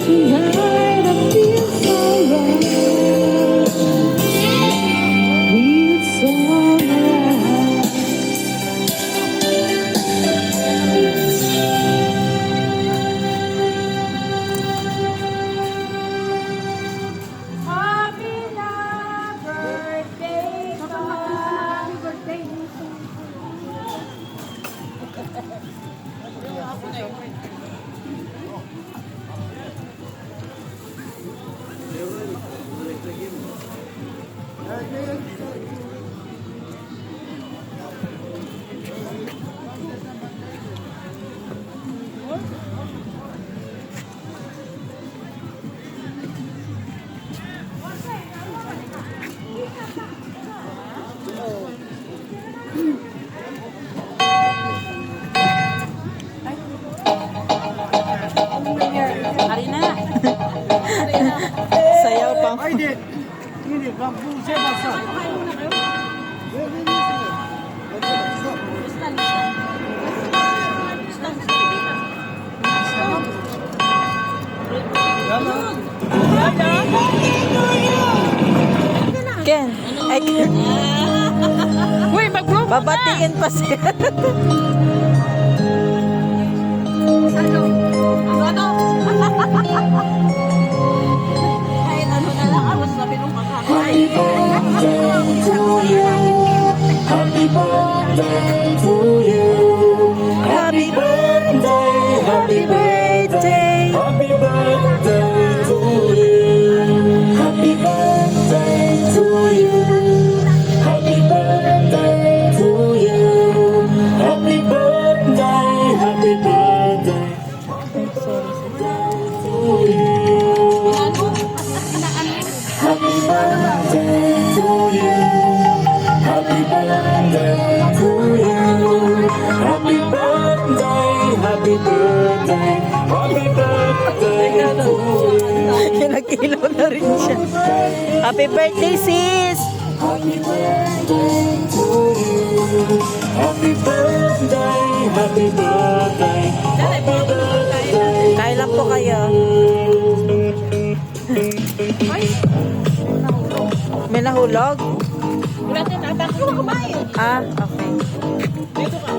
Tonight I feel so right. Feel so right. Arina. Sayaw pa. Haydi. Şimdi bak bu şey başla. Ken. Ay, Ken. Uy, mag-blow mo na! Babatiin pa siya. Ano? Ano? Kahit ano na lang, awas na binong makakain. Happy birthday to you. Happy birthday, happy birthday. Happy birthday to you. Happy birthday to you. Happy birthday to you. Happy birthday, happy birthday to you. Happy birthday to you. Happy birthday to you. Happy birthday, happy birthday, happy birthday to you. Kinakilaw na rin siya. Happy birthday, sis! Happy birthday to you. Happy birthday, happy birthday, happy birthday. Kain lang po kayo. May nahulog? Wala din, natakot kumain. Ah, okay. Dito ka.